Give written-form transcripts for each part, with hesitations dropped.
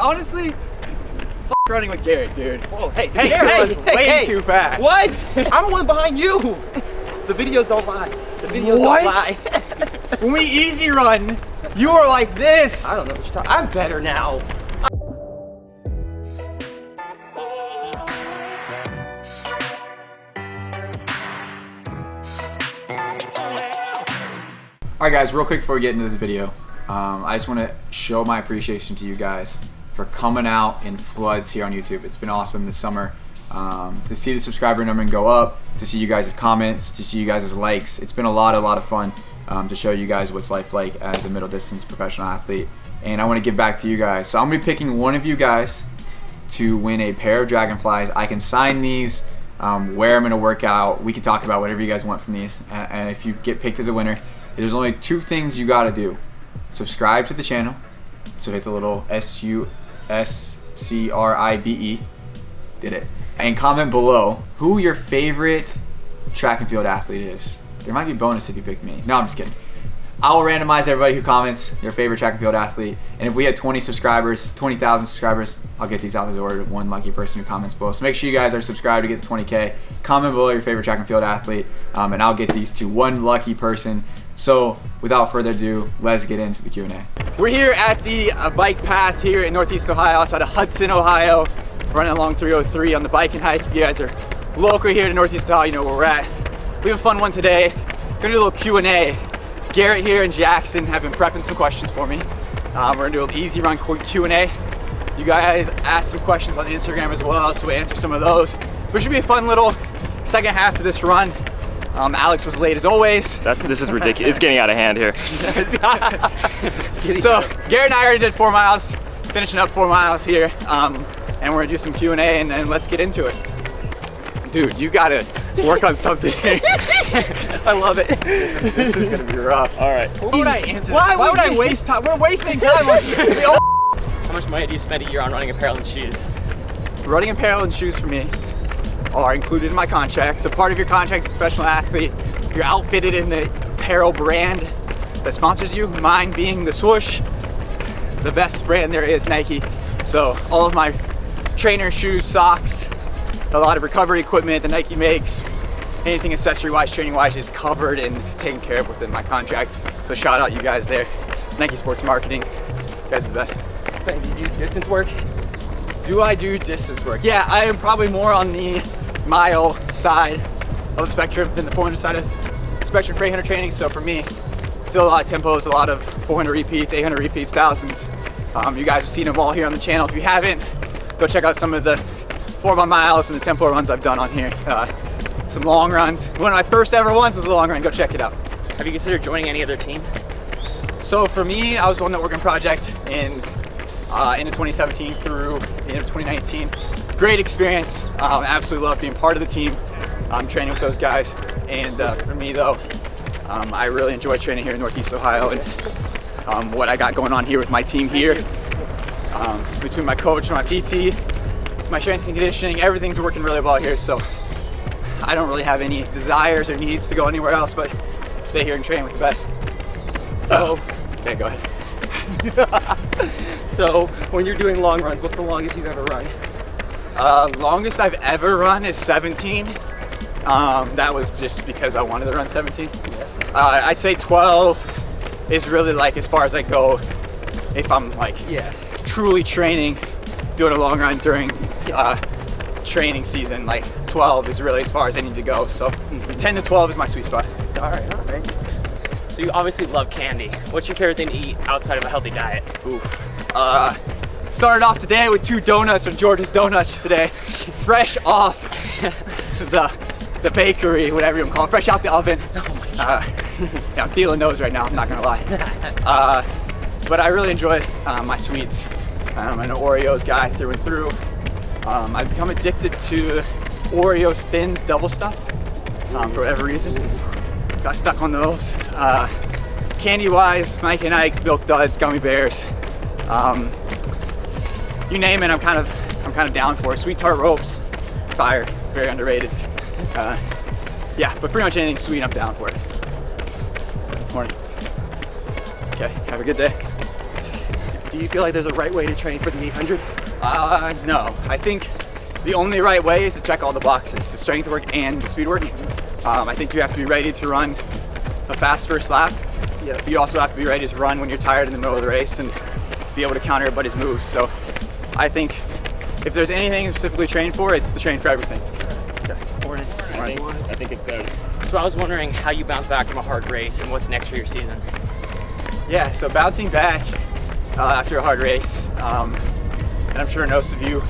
honestly, f running with Garrett, dude. Whoa, hey, Garrett runs way too fast. What? I'm one behind you. The videos don't lie. The videos don't lie. When we easy run, you are like this. I don't know what you're talking. I'm better now. Alright guys, real quick before we get into this video, I just want to show my appreciation to you guys for coming out in floods here on YouTube. It's been awesome this summer to see the subscriber number go up, to see you guys' comments, to see you guys' likes. It's been a lot of fun to show you guys what's life like as a middle distance professional athlete. And I want to give back to you guys. So I'm going to be picking one of you guys to win a pair of Dragonflies. I can sign these, wear them in a workout. We can talk about whatever you guys want from these. And if you get picked as a winner, there's only two things you gotta do. Subscribe to the channel, so hit the little SUSCRIBE, did it. And comment below who your favorite track and field athlete is. There might be a bonus if you pick me. No, I'm just kidding. I will randomize everybody who comments their favorite track and field athlete. And if we had 20 subscribers, 20,000 subscribers, I'll get these out the door to one lucky person who comments below. So make sure you guys are subscribed to get to 20K. Comment below your favorite track and field athlete, and I'll get these to one lucky person. So without further ado, let's get into the Q&A. We're here at the bike path here in Northeast Ohio, outside of Hudson, Ohio, running along 303 on the bike and hike. If you guys are local here to Northeast Ohio, you know where we're at. We have a fun one today. Gonna do a little Q&A. Garrett here and Jackson have been prepping some questions for me. We're gonna do an easy run Q&A. You guys asked some questions on Instagram as well, so we answer some of those. But it should be a fun little second half to this run. Alex was late as always. This is ridiculous. It's getting out of hand here. So Garrett and I already did 4 miles, finishing up 4 miles here, and we're gonna do some Q&A and then let's get into it. Dude, you gotta work on something here. I love it. This is gonna be rough. All right. Why would I answer this? Why would I waste time? We're wasting time on here. How much money do you spend a year on running apparel and shoes? Running apparel and shoes for me are included in my contract. So part of your contract as a professional athlete, you're outfitted in the apparel brand that sponsors you, mine being the Swoosh, the best brand there is, Nike. So all of my trainer shoes, socks, a lot of recovery equipment that Nike makes, anything accessory-wise, training-wise is covered and taken care of within my contract. So shout out you guys there. Nike Sports Marketing, you guys are the best. Do you do distance work? Do I do distance work? Yeah, I am probably more on the mile side of the spectrum than the 400 side of the spectrum for 800 training. So for me, still a lot of tempos, a lot of 400 repeats, 800 repeats, thousands. You guys have seen them all here on the channel. If you haven't, go check out some of the 4 miles and the tempo runs I've done on here. Some long runs. One of my first ever ones was a long run. Go check it out. Have you considered joining any other team? So for me, I was the one that worked on project in end of 2017 through the end of 2019. Great experience. Absolutely love being part of the team. I'm training with those guys. And for me though, I really enjoy training here in Northeast Ohio and what I got going on here with my team here. Between my coach and my PT, my strength and conditioning, everything's working really well here. So I don't really have any desires or needs to go anywhere else but stay here and train with the best. So, okay, go ahead. So when you're doing long runs, what's the longest you've ever run? Longest I've ever run is 17. That was just because I wanted to run 17. Yes. I'd say 12 is really like as far as I go if I'm like truly training, doing a long run during training season. Like 12 is really as far as I need to go. So 10 to 12 is my sweet spot. All right. So you obviously love candy. What's your favorite thing to eat outside of a healthy diet? Oof. Started off today with 2 donuts from George's Donuts today. Fresh off the bakery, whatever you want to call it. Fresh out the oven. Yeah, I'm feeling those right now, I'm not gonna lie. But I really enjoy my sweets. I'm an Oreos guy through and through. I've become addicted to Oreos Thins double stuffed for whatever reason. Got stuck on those. Candy wise, Mike and Ike's, Milk Duds, Gummy Bears. You name it, I'm kind of down for it. Sweet Tart Ropes, fire, very underrated. Yeah, but pretty much anything sweet, I'm down for it. Morning. Okay, have a good day. Do you feel like there's a right way to train for the 800? No. I think the only right way is to check all the boxes, the strength work and the speed work. I think you have to be ready to run a fast first lap. Yeah. You also have to be ready to run when you're tired in the middle of the race and be able to counter everybody's moves. So I think if there's anything specifically trained for, it's to train for everything. Morning. I think it's good. So I was wondering how you bounce back from a hard race and what's next for your season. Yeah, so bouncing back after a hard race, and I'm sure most of you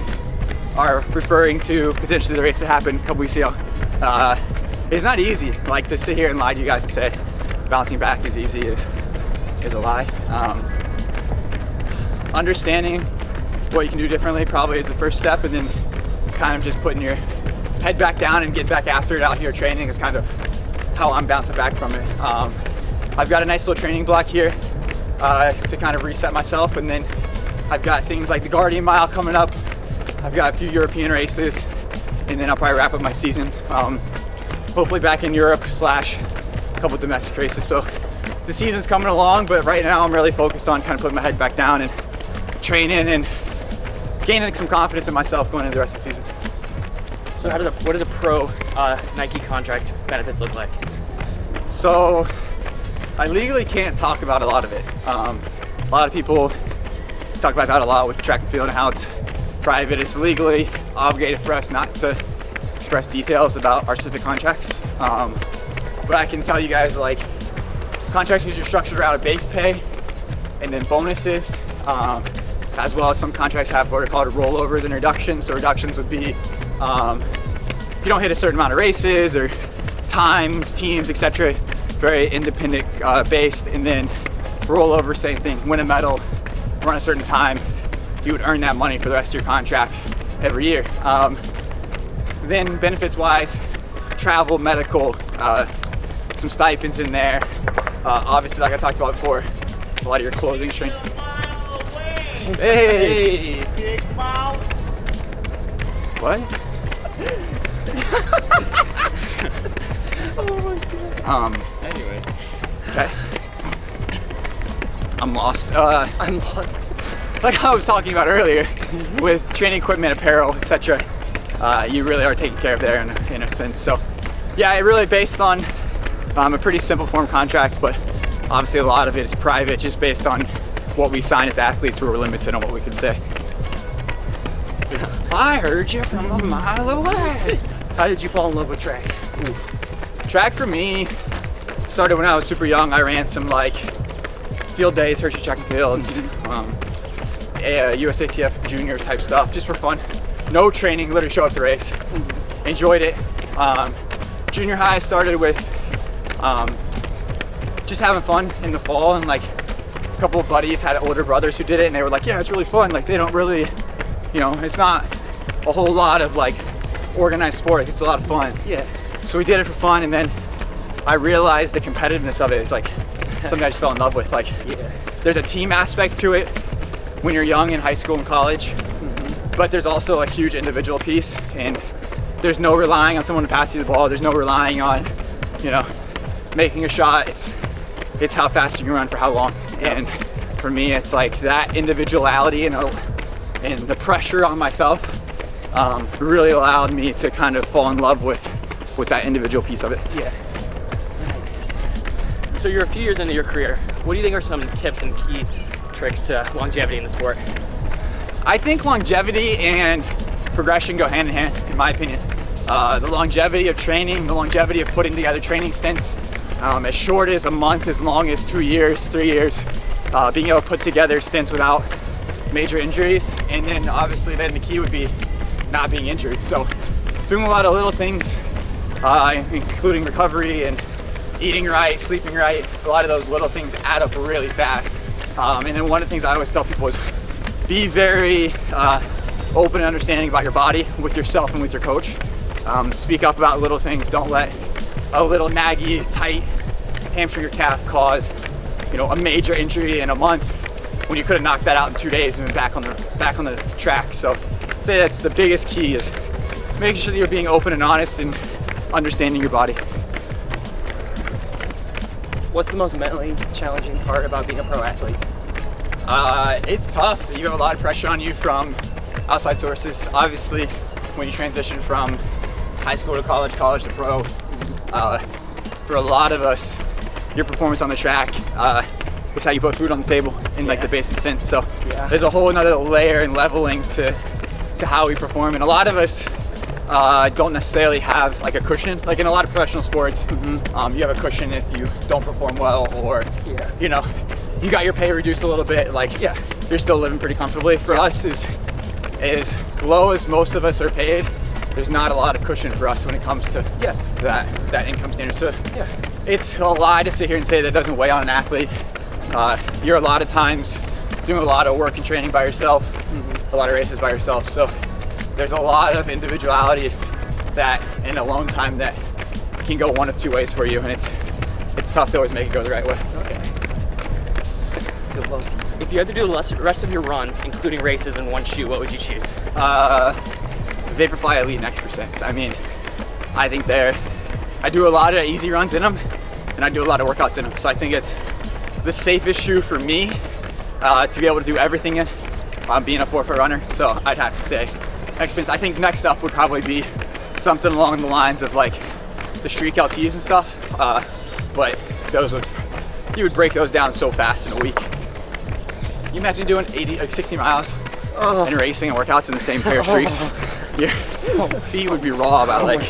are referring to potentially the race that happened a couple weeks ago. It's not easy. Like, to sit here and lie to you guys and say bouncing back is easy is a lie. Understanding what you can do differently probably is the first step, and then kind of just putting your head back down and getting back after it out here training is kind of how I'm bouncing back from it. I've got a nice little training block here to kind of reset myself, and then I've got things like the Guardian Mile coming up. I've got a few European races, and then I'll probably wrap up my season. Hopefully back in Europe / a couple domestic races. So the season's coming along, but right now I'm really focused on kind of putting my head back down and training and gaining some confidence in myself going into the rest of the season. So what does a pro Nike contract benefits look like? So I legally can't talk about a lot of it. A lot of people talk about that a lot with track and field and how it's private. It's legally obligated for us not to express details about our specific contracts. But I can tell you guys, like, contracts usually are structured around a base pay and then bonuses, as well as some contracts have what are called rollovers and reductions. So reductions would be if you don't hit a certain amount of races or times, teams, etc. Very independent based. And then rollover, same thing. Win a medal, run a certain time, you would earn that money for the rest of your contract every year. Then benefits wise, travel, medical, some stipends in there. Obviously, like I talked about before, a lot of your clothing shrink. Hey! Big mouth. What? Anyway. Okay. I'm lost. I'm lost. Like I was talking about earlier, with training equipment, apparel, etc., you really are taken care of there in a sense. So, yeah, it really based on a pretty simple form contract, but obviously a lot of it is private, just based on what we sign as athletes. We're limited on what we can say. I heard you from a mile away. How did you fall in love with track? Track for me started when I was super young. I ran some like field days, Hershey Track and Fields, USATF junior type stuff, just for fun. No training, literally show up to race. Enjoyed it. Junior high started with just having fun in the fall, and like a couple of buddies had older brothers who did it, and they were like, yeah, it's really fun. Like, they don't really, you know, it's not a whole lot of like organized sport. It's a lot of fun. Yeah. So we did it for fun, and then I realized the competitiveness of it is like something I just fell in love with. Like, there's a team aspect to it when you're young in high school and college, but there's also a huge individual piece, and there's no relying on someone to pass you the ball. There's no relying on, you know, making a shot. It's how fast you can run for how long. And for me, it's like that individuality and the pressure on myself really allowed me to kind of fall in love with that individual piece of it. Yeah. Nice. So you're a few years into your career. What do you think are some tips and key tricks to longevity in the sport? I think longevity and progression go hand in hand, in my opinion. The longevity of training, the longevity of putting together training stints, as short as a month, as long as 2 years, 3 years, being able to put together stints without major injuries, and then obviously then the key would be not being injured. So doing a lot of little things, including recovery and eating right, sleeping right. A lot of those little things add up really fast. And then one of the things I always tell people is be very open and understanding about your body with yourself and with your coach. Speak up about little things. Don't let a little naggy, tight hamstring or calf cause, you know, a major injury in a month when you could have knocked that out in 2 days and been back on the track. So I'd say that's the biggest key, is making sure that you're being open and honest and understanding your body. What's the most mentally challenging part about being a pro athlete? It's tough. You have a lot of pressure on you from outside sources. Obviously, when you transition from high school to college, college to pro, for a lot of us, your performance on the track is how you put food on the table in like the basic sense. So there's a whole another layer and leveling to how we perform, and a lot of us don't necessarily have like a cushion. Like in a lot of professional sports, you have a cushion if you don't perform well, or you know, you got your pay reduced a little bit. Like you're still living pretty comfortably. For us, is as low as most of us are paid, there's not a lot of cushion for us when it comes to that income standard. So it's a lie to sit here and say that doesn't weigh on an athlete. You're a lot of times doing a lot of work and training by yourself, a lot of races by yourself. So there's a lot of individuality that in alone time that can go one of two ways for you, and it's tough to always make it go the right way. Okay. If you had to do the rest of your runs, including races, in one shoe, what would you choose? Vaporfly Elite Next Percent. I mean, I think I do a lot of easy runs in them, and I do a lot of workouts in them. So I think it's the safest shoe for me to be able to do everything in, being a 4-foot runner. So I'd have to say Next Percent. I think next up would probably be something along the lines of like the Streak LTs and stuff. But you would break those down so fast in a week. You imagine doing 60 miles and racing and workouts in the same pair of streaks? Your feet would be raw about like.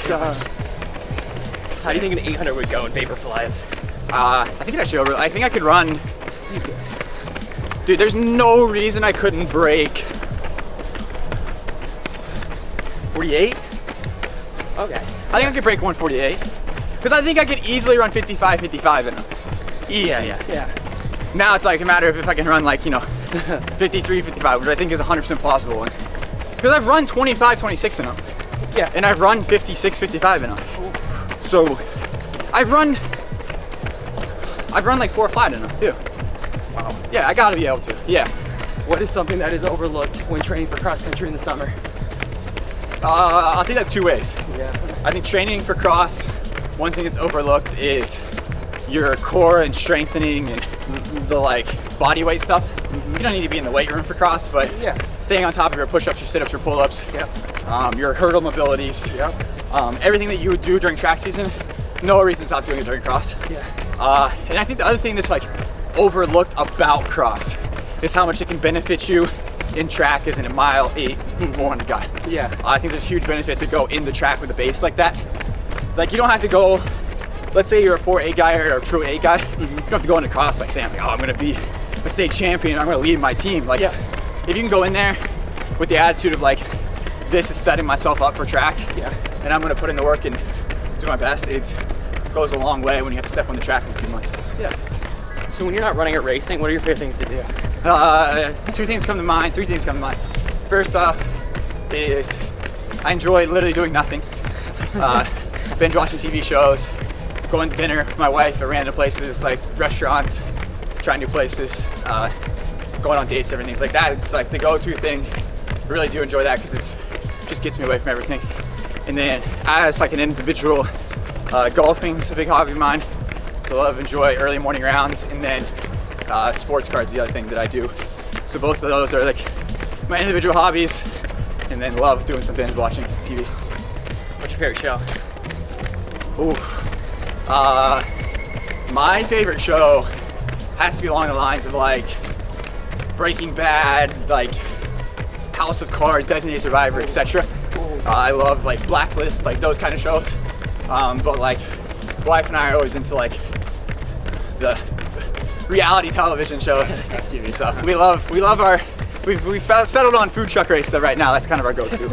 How do you think an 800 would go in Vaporflies? I think it actually I think I could run. Dude, there's no reason I couldn't break 48. Okay. I think I could break 148. Because I think I could easily run 55 in them. Easy. Yeah. Now it's like a matter of if I can run like, 53, 55, which I think is 100% possible. Because I've run 25, 26 in them. Yeah. And I've run 56, 55 in them. So I've run like 4 or 5 in them too. Wow. Yeah, I gotta be able to. Yeah. What is something that is overlooked when training for cross country in the summer? I'll take that 2 ways. Yeah. I think training for cross, one thing that's overlooked is your core and strengthening and the like body weight stuff. You don't need to be in the weight room for cross, but staying on top of your push-ups, your sit-ups, your pull-ups, your hurdle mobilities, everything that you would do during track season, no reason to stop doing it during cross. And I think the other thing that's like overlooked about cross is how much it can benefit you in track as in a mile 8 400 guy. I think there's a huge benefit to go in the track with a base like that. Like you don't have to go, let's say you're a 4-8 guy or a true 8 guy, you don't have to go into cross like saying, I'm gonna be a state champion, I'm gonna lead my team. Like if you can go in there with the attitude of like, this is setting myself up for track, and I'm gonna put in the work and do my best, it goes a long way when you have to step on the track in a few months. So when you're not running or racing, what are your favorite things to do? 2 things come to mind, 3 things come to mind. First off is I enjoy literally doing nothing. Binge watching TV shows, going to dinner with my wife at random places like restaurants, trying new places, going on dates, everything like that. It's like the go-to thing. I really do enjoy that because it just gets me away from everything. And then as like an individual, golfing's a big hobby of mine. So I enjoy early morning rounds, and then sports cards the other thing that I do. So both of those are like my individual hobbies, and then love doing some binge watching TV. What's your favorite show? My favorite show has to be along the lines of like Breaking Bad, like House of Cards, Designated Survivor, etc. I love like Blacklist, like those kind of shows. But like wife and I are always into like the reality television shows. So we've settled on food truck race right now. That's kind of our go-to.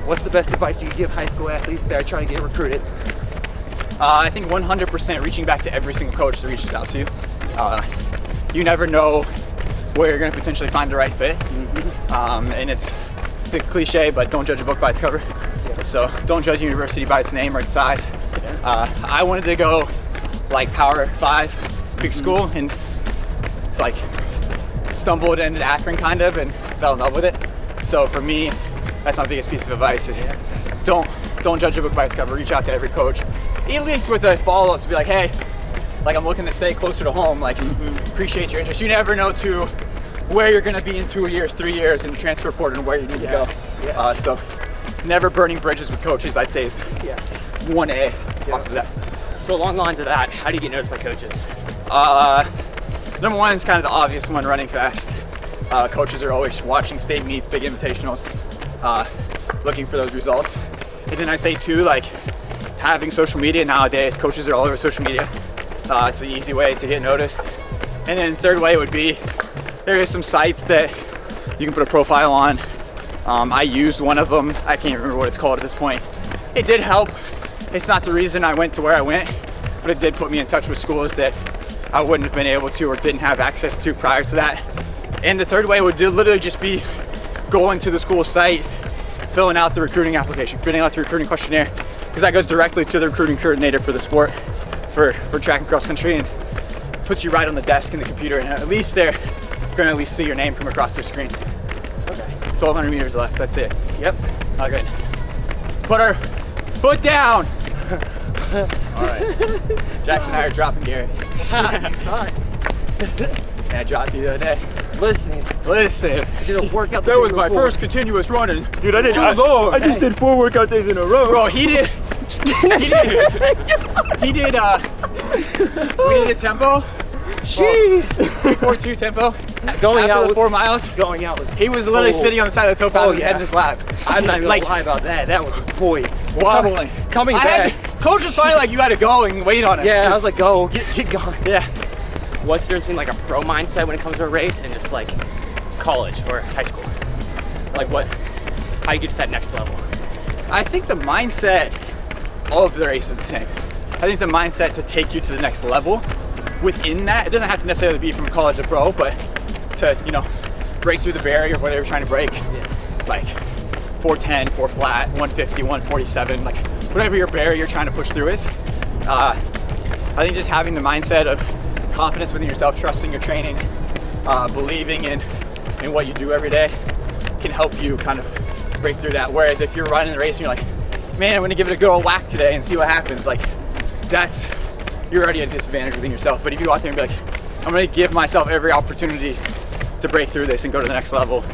What's the best advice you could give high school athletes that are trying to get recruited? I think 100% reaching back to every single coach that reaches out to you. You never know where you're going to potentially find the right fit. And it's a cliche, but don't judge a book by its cover. So don't judge a university by its name or its size. I wanted to go like Power 5, big school, and it's like stumbled into Akron kind of and fell in love with it. So for me, that's my biggest piece of advice is don't judge a book by its cover. Reach out to every coach, at least with a follow-up to be like, hey, like I'm looking to stay closer to home, like appreciate your interest. You never know too where you're going to be in 2 years, 3 years, and transfer portal and where you need to go. Yes. So never burning bridges with coaches, I'd say, is Yes. 1A off of that. So along the lines of that, how do you get noticed by coaches? Number one is kind of the obvious one, running fast. Coaches are always watching state meets, big invitationals, looking for those results. And then I say too, like having social media nowadays, coaches are all over social media. It's an easy way to get noticed. And then third way would be, there is some sites that you can put a profile on. I used one of them. I can't remember what it's called at this point. It did help. It's not the reason I went to where I went, but it did put me in touch with schools that I wouldn't have been able to or didn't have access to prior to that. And the third way would literally just be going to the school site, filling out the recruiting application, filling out the recruiting questionnaire, because that goes directly to the recruiting coordinator for the sport, for track and cross country, and puts you right on the desk in the computer, and at least they're gonna at least see your name come across their screen. Okay, 1,200 meters left, that's it. Yep. All good. Put our foot down. All right. Jackson and I are dropping Garrett. And I dropped you the other day. Listen, Listen. I did a workout. That was my first continuous running. Dude, I just did 4 workout days in a row. Bro, he did. We did a tempo. 2:42 tempo. Going After out the with 4 miles. Going out was. He was literally sitting on the side of the towpath with his head yeah. in his lap. I'm not even like gonna lie about that. That was boy. wobbling. Coming I back. had, coach was finally like, you gotta go and wait on us. Yeah, I was like, go, get going. yeah. What's the difference between like a pro mindset when it comes to a race and just like college or high school? Like how do you get to that next level? I think the mindset of the race is the same. I think the mindset to take you to the next level within that, it doesn't have to necessarily be from college to pro, but to, break through the barrier of whatever you're trying to break. Like 410, 4 flat, 150, 147, like whatever your barrier you're trying to push through is. I think just having the mindset of confidence within yourself, trusting your training, believing in what you do every day can help you kind of break through that. Whereas if you're running the race and you're like, man, I'm gonna give it a good old whack today and see what happens, like you're already at a disadvantage within yourself. But if you go out there and be like, I'm gonna give myself every opportunity to break through this and go to the next level,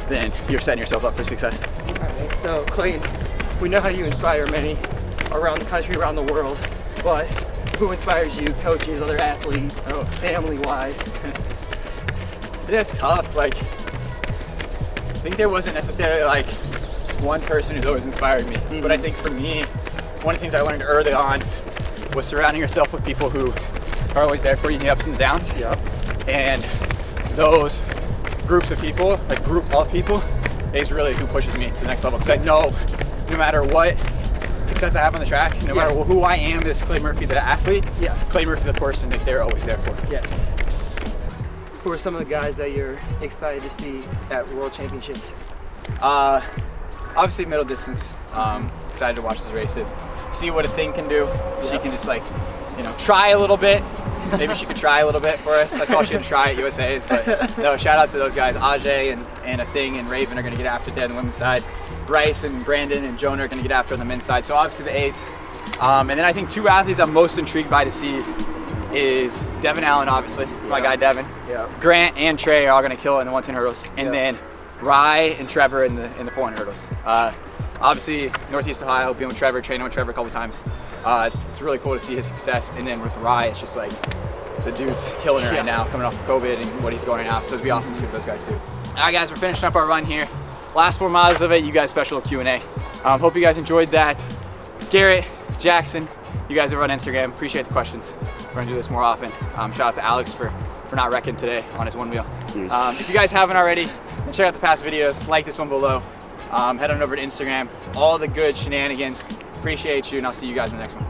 then you're setting yourself up for success. All right, so Clayton, we know how you inspire many around the country, around the world, but who inspires you, coaches, other athletes, family-wise? It's tough. Like, I think there wasn't necessarily like one person who's always inspired me, but I think for me, one of the things I learned early on was surrounding yourself with people who are always there for you in the ups and the downs. Yep. And those groups of people, like group of people, is really who pushes me to the next level. Because I know no matter what success I have on the track, no matter who I am, this Clay Murphy, the athlete, Clay Murphy, the person, that they're always there for. Yes. Who are some of the guys that you're excited to see at World Championships? Obviously middle distance. Excited to watch these races, see what a thing can do. She can just try a little bit. Maybe she could try a little bit for us. I saw she didn't try at USA's, but no, shout out to those guys. Ajay and a thing and Raven are gonna get after it on the women's side. Bryce and Brandon and Jonah are gonna get after on the men's side. So obviously the eights. And then I think 2 athletes I'm most intrigued by to see is Devin Allen, obviously, my guy Devin. Yeah. Grant and Trey are all gonna kill it in the 110 hurdles. And then Rye and Trevor in the 400 hurdles. Obviously, Northeast Ohio, being with Trevor, training with Trevor a couple times. It's really cool to see his success. And then with Rye, it's just like the dude's killing it right now, coming off of COVID and what he's going right now. So it'd be awesome to see what those guys do. All right, guys, we're finishing up our run here. Last 4 miles of it, you guys special Q&A. Hope you guys enjoyed that. Garrett, Jackson, you guys over on Instagram, appreciate the questions. We're gonna do this more often. Shout out to Alex for not wrecking today on his one wheel. If you guys haven't already, check out the past videos, like this one below. Head on over to Instagram, all the good shenanigans. Appreciate you, and I'll see you guys in the next one.